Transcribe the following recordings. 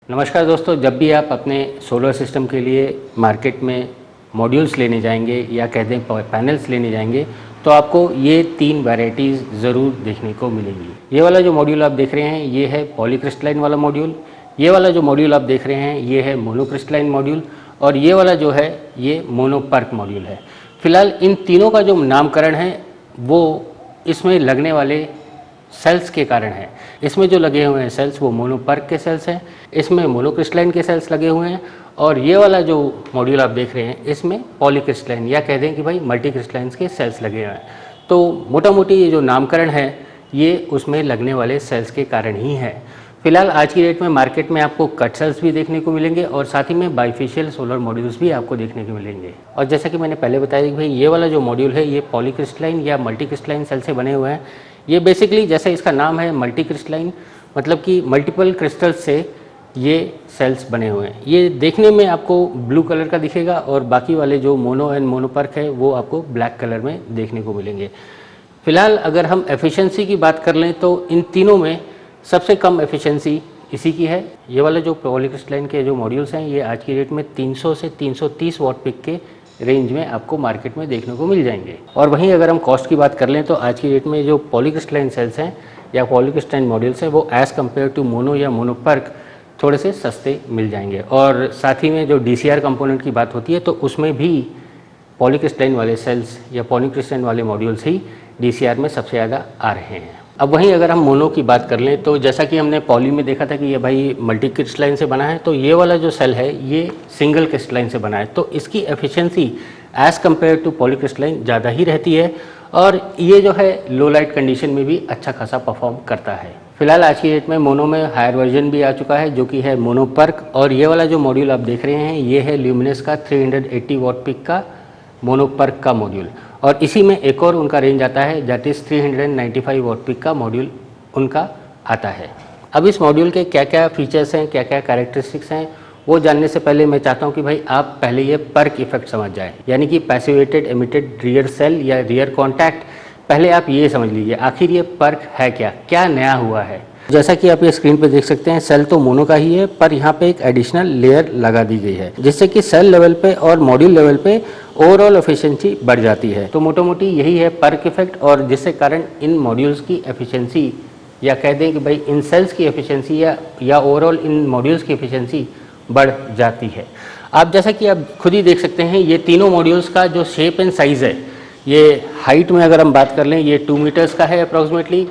नमस्कार दोस्तों, जब भी आप अपने सोलर सिस्टम के लिए मार्केट में मॉड्यूल्स लेने जाएंगे या कहते हैं पैनल्स लेने जाएंगे तो आपको ये तीन वैरायटीज़ ज़रूर देखने को मिलेंगी। ये वाला जो मॉड्यूल आप देख रहे हैं ये है पॉलीक्रिस्टलाइन वाला मॉड्यूल, ये वाला जो मॉड्यूल आप देख रहे हैं ये है मोनोक्रिस्टलाइन मॉड्यूल और ये वाला जो है ये मोनोपर्क मॉड्यूल है। फिलहाल इन तीनों का जो नामकरण है वो इसमें लगने वाले सेल्स के कारण है। इसमें जो लगे हुए हैं सेल्स वो मोनोपर्क के सेल्स हैं, इसमें मोनोक्रिस्टलाइन के सेल्स लगे हुए हैं और ये वाला जो मॉड्यूल आप देख रहे हैं इसमें पॉलीक्रिस्टलाइन या कह दें कि भाई मल्टीक्रिस्टलाइन के सेल्स लगे हुए हैं। तो मोटा मोटी ये जो नामकरण है ये उसमें लगने वाले सेल्स के कारण ही है। फिलहाल आज की डेट में मार्केट में आपको कट सेल्स भी देखने को मिलेंगे और साथ ही में बाइफेशियल सोलर मॉड्यूल्स भी आपको देखने को मिलेंगे। और जैसा कि मैंने पहले बताया कि भाई ये वाला जो मॉड्यूल है ये पॉलीक्रिस्टलाइन या मल्टीक्रिस्टलाइन सेल से बने हुए हैं। ये बेसिकली जैसे इसका नाम है मल्टीक्रिस्टलाइन, मतलब कि मल्टीपल क्रिस्टल्स से ये सेल्स बने हुए हैं। ये देखने में आपको ब्लू कलर का दिखेगा और बाकी वाले जो मोनो एंड मोनोपर्क है वो आपको ब्लैक कलर में देखने को मिलेंगे। फिलहाल अगर हम एफिशिएंसी की बात कर लें तो इन तीनों में सबसे कम एफिशिएंसी इसी की है। ये वाले जो पॉलीक्रिस्टलाइन के जो मॉड्यूल्स हैं ये आज की डेट में 300 से 330 वॉट पिक के रेंज में आपको मार्केट में देखने को मिल जाएंगे। और वहीं अगर हम कॉस्ट की बात कर लें तो आज की डेट में जो पॉलीक्रिस्टलाइन सेल्स हैं या पॉलीक्रिस्टलाइन मॉड्यूल्स हैं वो एज़ कम्पेयर टू मोनो या मोनोपर्क थोड़े से सस्ते मिल जाएंगे। और साथ ही में जो DCR कंपोनेंट की बात होती है तो उसमें भी पॉलीक्रिस्टलाइन वाले सेल्स या पॉलीक्रिस्टलाइन वाले मॉड्यूल्स ही DCR में सबसे ज़्यादा आ रहे हैं। अब वहीं अगर हम मोनो की बात कर लें तो जैसा कि हमने पॉली में देखा था कि ये भाई मल्टी क्रिस्टलाइन से बना है, तो ये वाला जो सेल है ये सिंगल क्रिस्टलाइन से बना है। तो इसकी efficiency as compared to polycrystalline ज़्यादा ही रहती है और ये जो है लो लाइट कंडीशन में भी अच्छा खासा परफॉर्म करता है। फिलहाल आज की डेट में मोनो में हायर वर्जन भी आ चुका है जो कि है मोनोपर्क। और ये वाला जो मॉड्यूल आप देख रहे हैं ये है ल्यूमिनस का 380 वॉट पिक का मोनोपर्क का मॉड्यूल और इसी में एक और उनका रेंज आता है दैट इज़ 395 वॉट पिक का मॉड्यूल उनका आता है। अब इस मॉड्यूल के क्या क्या फीचर्स हैं, क्या क्या कैरेक्टरिस्टिक्स हैं वो जानने से पहले मैं चाहता हूं कि भाई आप पहले ये पर्क इफेक्ट समझ जाएं, यानी कि पैसिवेटेड एमिटेड रियर सेल या रियर कॉन्टैक्ट। पहले आप ये समझ लीजिए आखिर ये पर्क है क्या नया हुआ है। जैसा कि आप ये स्क्रीन पे देख सकते हैं सेल तो मोनो का ही है पर यहाँ पे एक एडिशनल लेयर लगा दी गई है जिससे कि सेल लेवल पे और मॉड्यूल लेवल पे ओवरऑल एफिशिएंसी बढ़ जाती है। तो मोटा मोटी यही है पर्क इफेक्ट और जिससे कारण इन मॉड्यूल्स की एफिशिएंसी या कह दें कि भाई इन सेल्स की एफिशिएंसी या ओवरऑल इन मॉड्यूल्स की एफिशिएंसी बढ़ जाती है। आप जैसा कि आप खुद ही देख सकते हैं ये तीनों मॉड्यूल्स का जो शेप एंड साइज़ है, ये हाइट में अगर हम बात कर लें ये 2 मीटर्स का है अप्रॉक्सीमेटली,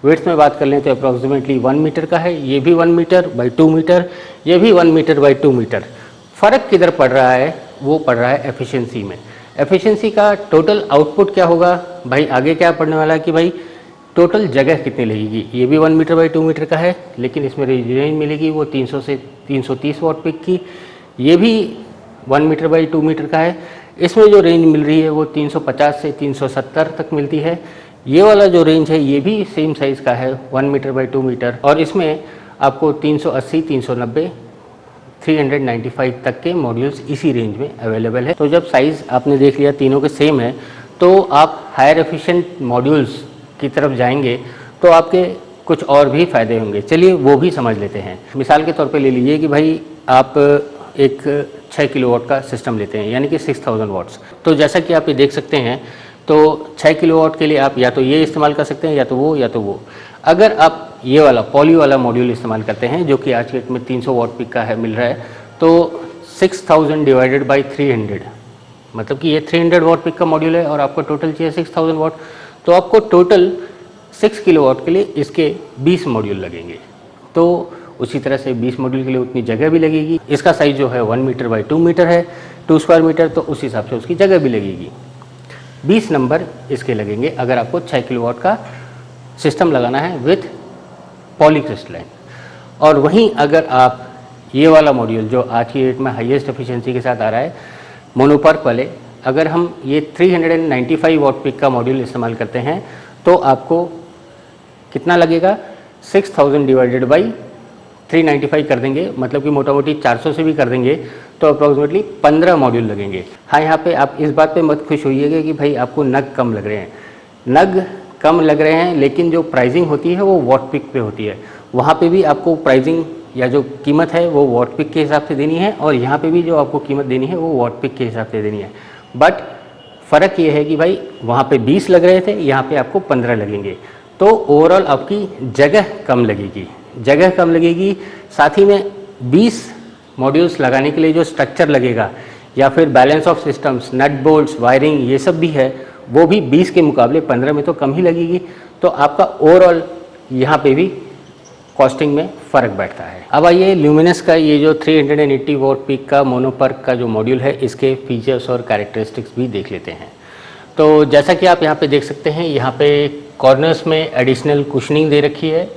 विड्थ में बात कर लें तो अप्रॉक्सीमेटली 1 मीटर का है, ये भी 1 मीटर बाई 2 मीटर, ये भी 1 मीटर बाई 2 मीटर। फ़र्क किधर पड़ रहा है, वो पड़ रहा है एफिशिएंसी में। एफिशिएंसी का टोटल आउटपुट क्या होगा भाई, आगे क्या पड़ने वाला है कि भाई टोटल जगह कितनी लगेगी। ये भी 1 मीटर बाई 2 मीटर का है लेकिन इसमें रेंज मिलेगी वो 300 से 330 वॉट पिक की। ये भी 1 मीटर बाई 2 मीटर का है, इसमें जो रेंज मिल रही है वो 350 से 370 तक मिलती है। ये वाला जो रेंज है ये भी सेम साइज़ का है 1 मीटर बाई 2 मीटर और इसमें आपको 380, 390, 395 तक के मॉड्यूल्स इसी रेंज में अवेलेबल है। तो जब साइज़ आपने देख लिया तीनों के सेम है तो आप हायर एफिशिएंट मॉड्यूल्स की तरफ जाएंगे तो आपके कुछ और भी फ़ायदे होंगे। चलिए वो भी समझ लेते हैं। मिसाल के तौर पे ले लीजिए कि भाई आप एक 6 किलोवाट का सिस्टम लेते हैं यानी कि 6000 वाट्स। तो जैसा कि आप ये देख सकते हैं तो 6 किलोवाट के लिए आप या तो ये इस्तेमाल कर सकते हैं या तो वो। अगर आप ये वाला पॉली वाला मॉड्यूल इस्तेमाल करते हैं जो कि आज के डेट में 300 वॉट पिक का है मिल रहा है तो 6000 डिवाइडेड बाई 300 मतलब कि ये 300 वॉट पिक का मॉड्यूल है और आपको टोटल चाहिए 6000 वॉट, तो आपको टोटल 6 किलोवाट के लिए इसके 20 मॉड्यूल लगेंगे। तो उसी तरह से 20 मॉड्यूल के लिए उतनी जगह भी लगेगी। इसका साइज़ जो है 1 मीटर बाई 2 मीटर है, 2 स्क्वायर मीटर, तो उस हिसाब से उसकी जगह भी लगेगी। 20 नंबर इसके लगेंगे अगर आपको 6 किलोवाट का सिस्टम लगाना है विथ पॉलीक्रिस्टलाइन। और वहीं अगर आप ये वाला मॉड्यूल जो आज की डेट में हाईएस्ट एफिशिएंसी के साथ आ रहा है मोनोपर्क वाले, अगर हम ये 395 वॉट पिक का मॉड्यूल इस्तेमाल करते हैं तो आपको कितना लगेगा, 6000 डिवाइडेड बाई 395 कर देंगे, मतलब कि मोटा मोटी 400 से भी कर देंगे तो अप्रॉक्सीमेटली 15 मॉड्यूल लगेंगे। हाँ, यहाँ पे आप इस बात पे मत खुश होइएगा कि भाई आपको नग कम लग रहे हैं। नग कम लग रहे हैं लेकिन जो प्राइसिंग होती है वो वॉट पिक पे होती है, वहाँ पे भी आपको प्राइसिंग या जो कीमत है वो वॉट पिक के हिसाब से देनी है, और यहाँ पे भी जो आपको कीमत देनी है वो वॉट पिक के हिसाब से देनी है। बट फ़र्क ये है कि भाई वहाँ पे 20 लग रहे थे, यहाँ पे आपको 15 लगेंगे, तो ओवरऑल आपकी जगह कम लगेगी। साथ ही में 20 मॉड्यूल्स लगाने के लिए जो स्ट्रक्चर लगेगा या फिर balance of systems, nut bolts, wiring, ये सब भी है, वो भी 20 के मुकाबले 15 में तो कम ही लगेगी। तो आपका ओवरऑल यहाँ पे भी कॉस्टिंग में फ़र्क बैठता है। अब आइए ल्यूमिनस का ये जो 380 वॉट पीक का मोनोपर्क का जो मॉड्यूल है, इसके फीचर्स और कैरेक्टरिस्टिक्स भी देख लेते हैं। तो जैसा कि आप यहाँ पे देख सकते हैं, यहाँ पे कॉर्नर्स में एडिशनल कुशनिंग दे रखी है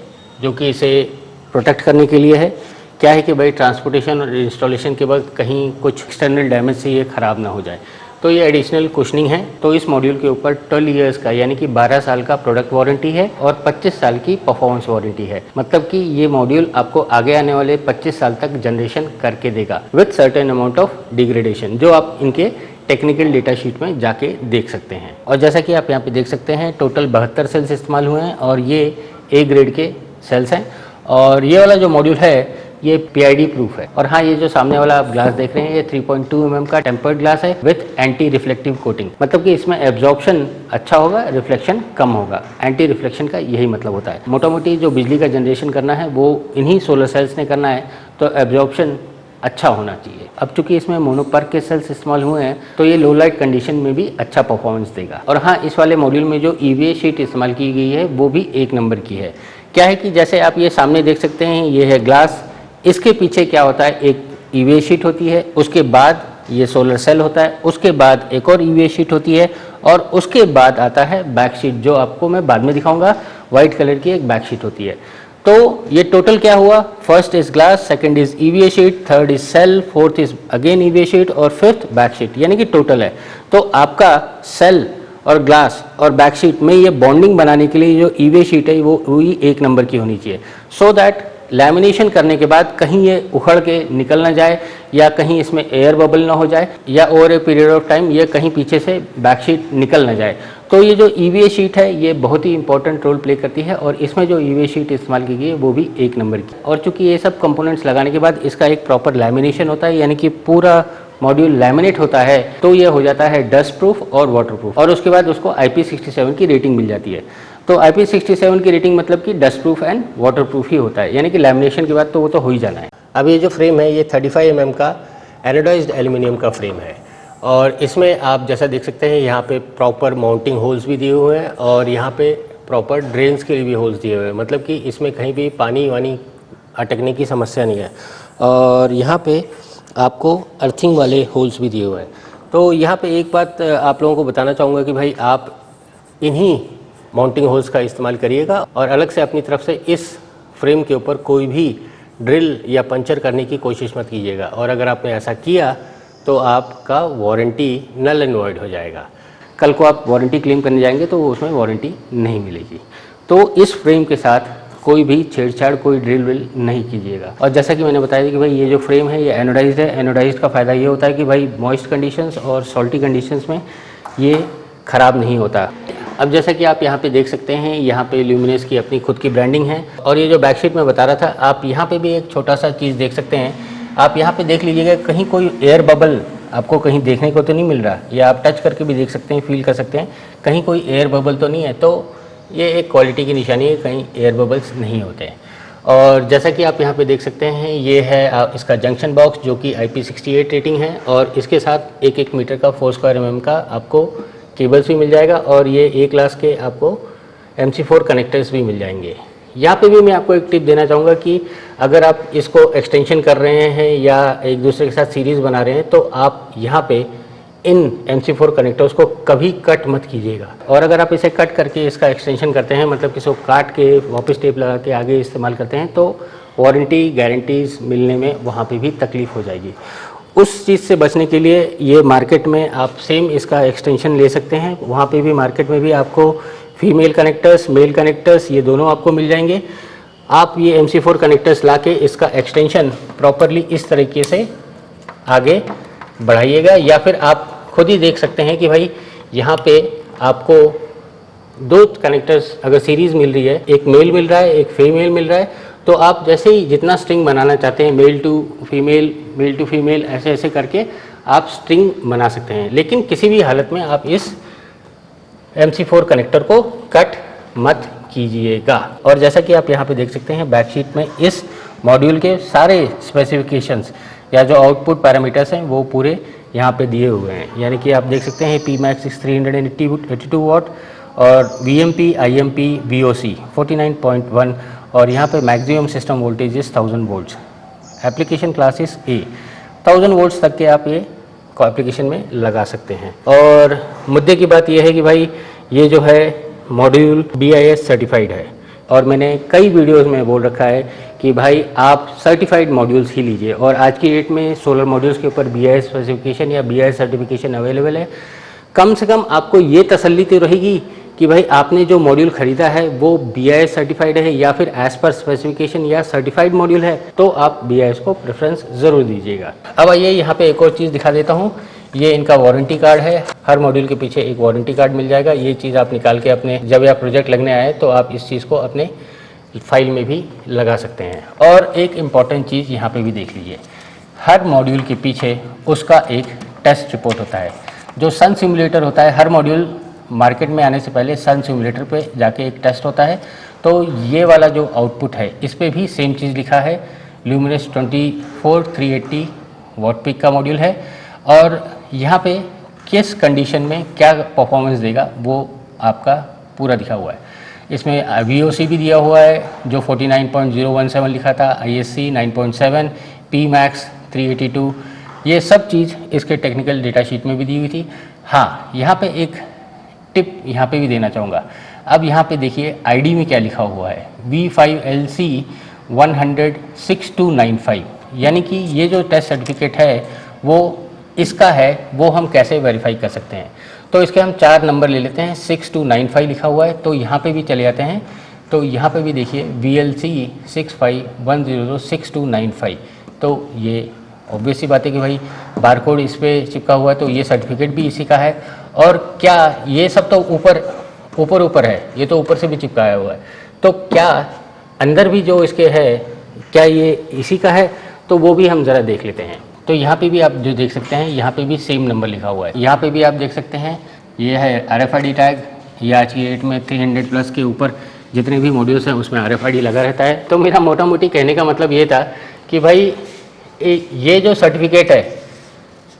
जो कि इसे प्रोटेक्ट करने के लिए है। क्या है कि भाई ट्रांसपोर्टेशन और इंस्टॉलेशन के बाद कहीं कुछ एक्सटर्नल डैमेज से ये ख़राब ना हो जाए, तो ये एडिशनल कुशनिंग है। तो इस मॉड्यूल के ऊपर 12 इयर्स का यानी कि 12 साल का प्रोडक्ट वारंटी है और 25 साल की परफॉर्मेंस वारंटी है। मतलब कि ये मॉड्यूल आपको आगे आने वाले 25 साल तक जनरेशन करके देगा with certain amount of degradation, जो आप इनके टेक्निकल डेटा शीट में जाके देख सकते हैं। और जैसा कि आप यहाँ पे देख सकते हैं, टोटल 72 सेल्स इस्तेमाल हुए हैं और ये ए ग्रेड के सेल्स हैं। और ये वाला जो मॉड्यूल है ये PID प्रूफ है। और हाँ, ये जो सामने वाला आप ग्लास देख रहे हैं, ये 3.2 mm का टेम्पर्ड ग्लास है विथ एंटी रिफ्लेक्टिव कोटिंग। मतलब कि इसमें एब्जॉर्प्शन अच्छा होगा, रिफ्लेक्शन कम होगा। एंटी रिफ्लेक्शन का यही मतलब होता है। मोटा मोटी जो बिजली का जनरेशन करना है वो इन्हीं सोलर सेल्स ने करना है, तो एब्जॉर्प्शन अच्छा होना चाहिए। अब चूंकि इसमें मोनोपर्क के सेल्स इस्तेमाल हुए हैं, तो ये लो लाइट कंडीशन में भी अच्छा परफॉर्मेंस देगा। और हाँ, इस वाले मॉड्यूल में जो EVA शीट इस्तेमाल की गई है वो भी 1 नंबर की है। क्या है कि जैसे आप ये सामने देख सकते हैं, ये है ग्लास, इसके पीछे क्या होता है, एक EVA शीट होती है, उसके बाद ये सोलर सेल होता है, उसके बाद एक और EVA शीट होती है, और उसके बाद आता है बैक शीट, जो आपको मैं बाद में दिखाऊंगा। वाइट कलर की एक बैक शीट होती है। तो ये टोटल क्या हुआ, first is glass, second is EVA sheet, third is cell, fourth is again EVA sheet और फिफ्थ बैक शीट, यानी कि टोटल है। तो आपका सेल और ग्लास और बैक शीट में ये बॉन्डिंग बनाने के लिए जो EVA शीट है वो वही 1 नंबर की होनी चाहिए, सो दैट लैमिनेशन करने के बाद कहीं ये उखड़ के निकल ना जाए, या कहीं इसमें एयर बबल ना हो जाए, या over a period of time ये कहीं पीछे से बैक शीट निकल ना जाए। तो ये जो EVA शीट है ये बहुत ही इंपॉर्टेंट रोल प्ले करती है, और इसमें जो EVA शीट इस्तेमाल की गई है वो भी 1 नंबर की। और चूंकि ये सब कंपोनेंट्स लगाने के बाद इसका एक प्रॉपर लैमिनेशन होता है, यानी कि पूरा मॉड्यूल लैमिनेट होता है, तो ये हो जाता है डस्ट प्रूफ और वाटर प्रूफ, और उसके बाद उसको IP67 की रेटिंग मिल जाती है। तो IP67 की रेटिंग मतलब कि dust proof and water proof ही होता है, यानी कि लैमिनेशन के बाद तो वो तो हो ही जाना है। अब ये जो फ्रेम है ये 35 mm का एनोडाइज्ड एल्यूमिनियम का फ्रेम है, और इसमें आप जैसा देख सकते हैं यहाँ पे प्रॉपर माउंटिंग होल्स भी दिए हुए हैं, और यहाँ पे प्रॉपर ड्रेन्स के लिए भी होल्स दिए हुए हैं। मतलब कि इसमें कहीं भी पानी वानी अटकने की समस्या नहीं है। और यहाँ पे आपको अर्थिंग वाले होल्स भी दिए हुए हैं। तो यहाँ पे एक बात आप लोगों को बताना चाहूँगा कि भाई आप इन्हीं माउंटिंग होल्स का इस्तेमाल करिएगा, और अलग से अपनी तरफ से इस फ्रेम के ऊपर कोई भी ड्रिल या पंचर करने की कोशिश मत कीजिएगा। और अगर आपने ऐसा किया तो आपका वारंटी नल एंड वॉइड हो जाएगा। कल को आप वारंटी क्लेम करने जाएंगे तो उसमें वारंटी नहीं मिलेगी। तो इस फ्रेम के साथ कोई भी छेड़छाड़, कोई ड्रिल विल नहीं कीजिएगा। और जैसा कि मैंने बताया कि भाई ये जो फ्रेम है ये एनोडाइज्ड है। एनोडाइज्ड का फ़ायदा ये होता है कि भाई मॉइस्ट कंडीशंस और सॉल्टी कंडीशंस में ये ख़राब नहीं होता। अब जैसा कि आप यहाँ पे देख सकते हैं, यहाँ पे ल्यूमिनस की अपनी खुद की ब्रांडिंग है। और ये जो बैकशीट में बता रहा था, आप यहाँ पे भी एक छोटा सा चीज़ देख सकते हैं। आप यहाँ पे देख लीजिएगा, कहीं कोई एयर बबल आपको कहीं देखने को तो नहीं मिल रहा, या आप टच करके भी देख सकते हैं, फील कर सकते हैं, कहीं कोई एयर बबल तो नहीं है। तो ये एक क्वालिटी की निशानी है, कहीं एयर बबल्स नहीं होते हैं। और जैसा कि आप यहाँ पे देख सकते हैं, ये है इसका जंक्शन बॉक्स जो कि IP68 रेटिंग है, और इसके साथ 1-1 मीटर का 4 स्क्वायर mm का आपको केबल्स भी मिल जाएगा, और ये A क्लास के आपको MC4 कनेक्टर्स भी मिल जाएंगे। यहाँ पे भी मैं आपको एक टिप देना चाहूँगा कि अगर आप इसको एक्सटेंशन कर रहे हैं या एक दूसरे के साथ सीरीज़ बना रहे हैं, तो आप यहाँ पे इन MC4 कनेक्टर्स को कभी कट मत कीजिएगा। और अगर आप इसे कट करके इसका एक्सटेंशन करते हैं, मतलब कि इसको काट के वापस टेप लगा के आगे इस्तेमाल करते हैं, तो वारंटी गारंटीज़ मिलने में वहाँ पे भी तकलीफ़ हो जाएगी। उस चीज़ से बचने के लिए ये मार्केट में आप सेम इसका एक्सटेंशन ले सकते हैं। वहाँ पे भी मार्केट में भी आपको फीमेल कनेक्टर्स, मेल कनेक्टर्स, ये दोनों आपको मिल जाएंगे। आप ये MC4 कनेक्टर्स लाके इसका एक्सटेंशन प्रॉपरली इस तरीके से आगे बढ़ाइएगा, या फिर आप खुद ही देख सकते हैं कि भाई यहाँ पे आपको 2 कनेक्टर्स अगर सीरीज़ मिल रही है, एक मेल मिल रहा है, एक फीमेल मिल रहा है, तो आप जैसे ही जितना स्ट्रिंग बनाना चाहते हैं, मेल टू फीमेल ऐसे ऐसे करके आप स्ट्रिंग बना सकते हैं। लेकिन किसी भी हालत में आप इस MC4 कनेक्टर को कट मत कीजिएगा। और जैसा कि आप यहाँ पे देख सकते हैं बैकशीट में इस मॉड्यूल के सारे स्पेसिफिकेशंस या जो आउटपुट पैरामीटर्स हैं वो पूरे यहाँ पे दिए हुए हैं। यानी कि आप देख सकते हैं Pmax 382 वाट और VMP, IMP, VOC 49.1 और यहाँ पे maximum system voltage is 1000 volts. Application classes A 1000 volts तक के आप ये एप्लीकेशन में लगा सकते हैं। और मुद्दे की बात यह है कि भाई ये जो है मॉड्यूल BIS सर्टिफाइड है और मैंने कई वीडियोस में बोल रखा है कि भाई आप सर्टिफाइड मॉड्यूल्स ही लीजिए। और आज की डेट में सोलर मॉड्यूल्स के ऊपर BIS स्पेसिफिकेशन या BIS सर्टिफिकेशन अवेलेबल है। कम से कम आपको ये तसल्ली तो रहेगी कि भाई आपने जो मॉड्यूल खरीदा है वो BIS सर्टिफाइड है या फिर एज पर स्पेसिफिकेशन या सर्टिफाइड मॉड्यूल है, तो आप BIS को प्रेफरेंस ज़रूर दीजिएगा। अब आइए यहाँ पे एक और चीज़ दिखा देता हूँ। ये इनका वारंटी कार्ड है। हर मॉड्यूल के पीछे एक वारंटी कार्ड मिल जाएगा। ये चीज़ आप निकाल के अपने जब यह प्रोजेक्ट लगने आए तो आप इस चीज़ को अपने फाइल में भी लगा सकते हैं। और एक इम्पॉर्टेंट चीज़ यहाँ पे भी देख लीजिए, हर मॉड्यूल के पीछे उसका एक टेस्ट रिपोर्ट होता है। जो सन सिमुलेटर होता है, हर मॉड्यूल मार्केट में आने से पहले सन सिमुलेटर पे जाके एक टेस्ट होता है। तो ये वाला जो आउटपुट है इस पर भी सेम चीज़ लिखा है। ल्यूमिनस 24380 वाट पीक का मॉड्यूल है और यहाँ पे किस कंडीशन में क्या परफॉर्मेंस देगा वो आपका पूरा दिखा हुआ है। इसमें VOC भी दिया हुआ है जो 49.017 लिखा था, ISC 9.7, Pmax 382, ये सब चीज़ इसके टेक्निकल डेटा शीट में भी दी हुई थी। हाँ, यहाँ पे एक टिप यहाँ पे भी देना चाहूँगा। अब यहाँ पे देखिए ID में क्या लिखा हुआ है, V5LC 1006295, यानी कि ये जो टेस्ट सर्टिफिकेट है वो इसका है, वो हम कैसे वेरीफाई कर सकते हैं। तो इसके हम 4 नंबर ले लेते हैं। 6295 लिखा हुआ है तो यहाँ पे भी चले जाते हैं। तो यहाँ पे भी देखिए VLC 65106295। तो ये ऑब्वियस सी बात है कि भाई बारकोड इस पर चिपका हुआ है तो ये सर्टिफिकेट भी इसी का है। और क्या ये सब तो ऊपर है, ये तो ऊपर से भी चिपकाया हुआ है, तो क्या अंदर भी जो इसके है क्या ये इसी का है, तो वो भी हम ज़रा देख लेते हैं। तो यहाँ पे भी आप जो देख सकते हैं यहाँ पे भी सेम नंबर लिखा हुआ है। यहाँ पे भी आप देख सकते हैं ये है RFID टैग। ये आज की डेट में 300 प्लस के ऊपर जितने भी मॉड्यूल्स हैं उसमें RFID लगा रहता है। तो मेरा मोटा मोटी कहने का मतलब ये था कि भाई ये जो सर्टिफिकेट है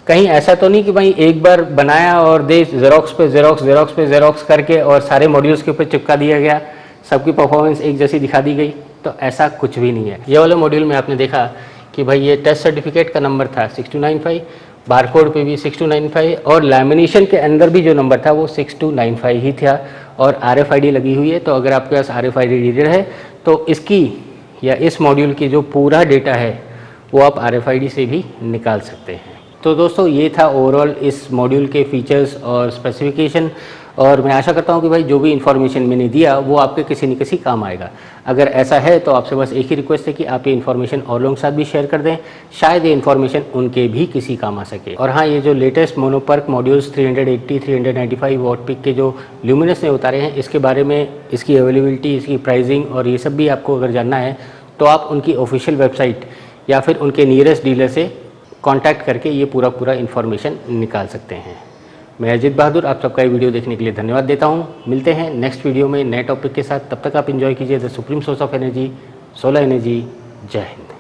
कहीं ऐसा तो नहीं कि भाई एक बार बनाया और दे जेरोक्स पे जेरोक्स करके और सारे मॉड्यूल्स के ऊपर चिपका दिया गया, सबकी परफॉर्मेंस एक जैसी दिखा दी गई, तो ऐसा कुछ भी नहीं है। ये वाले मॉड्यूल में आपने देखा कि भाई ये टेस्ट सर्टिफिकेट का नंबर था 6295, बारकोड पे भी 6295 और लैमिनेशन के अंदर भी जो नंबर था वो 6295 ही था और RFID लगी हुई है। तो अगर आपके पास RFID रीडर है तो इसकी या इस मॉड्यूल की जो पूरा डेटा है वो आप RFID से भी निकाल सकते हैं। तो दोस्तों ये था ओवरऑल इस मॉड्यूल के फीचर्स और स्पेसिफिकेशन, और मैं आशा करता हूँ कि भाई जो भी इन्फॉर्मेशन मैंने दिया वो आपके किसी न किसी काम आएगा। अगर ऐसा है तो आपसे बस एक ही रिक्वेस्ट है कि आप ये इन्फॉर्मेशन और लोगों के साथ भी शेयर कर दें, शायद ये इन्फॉर्मेशन उनके भी किसी काम आ सके। और हाँ, ये जो लेटेस्ट मोनोपर्क मॉड्यूल्स 380 395 वाट पिक के जो ल्यूमिनस ने उतारे हैं, इसके बारे में, इसकी अवेलेबिलिटी, इसकी प्राइसिंग और ये सब भी आपको अगर जानना है तो आप उनकी ऑफिशियल वेबसाइट या फिर उनके नियरेस्ट डीलर से कांटेक्ट करके ये पूरा इन्फॉर्मेशन निकाल सकते हैं। मैं अजित बहादुर आप सबका ये वीडियो देखने के लिए धन्यवाद देता हूँ। मिलते हैं नेक्स्ट वीडियो में नए टॉपिक के साथ। तब तक आप एंजॉय कीजिए the supreme source of energy, solar energy. जय हिंद।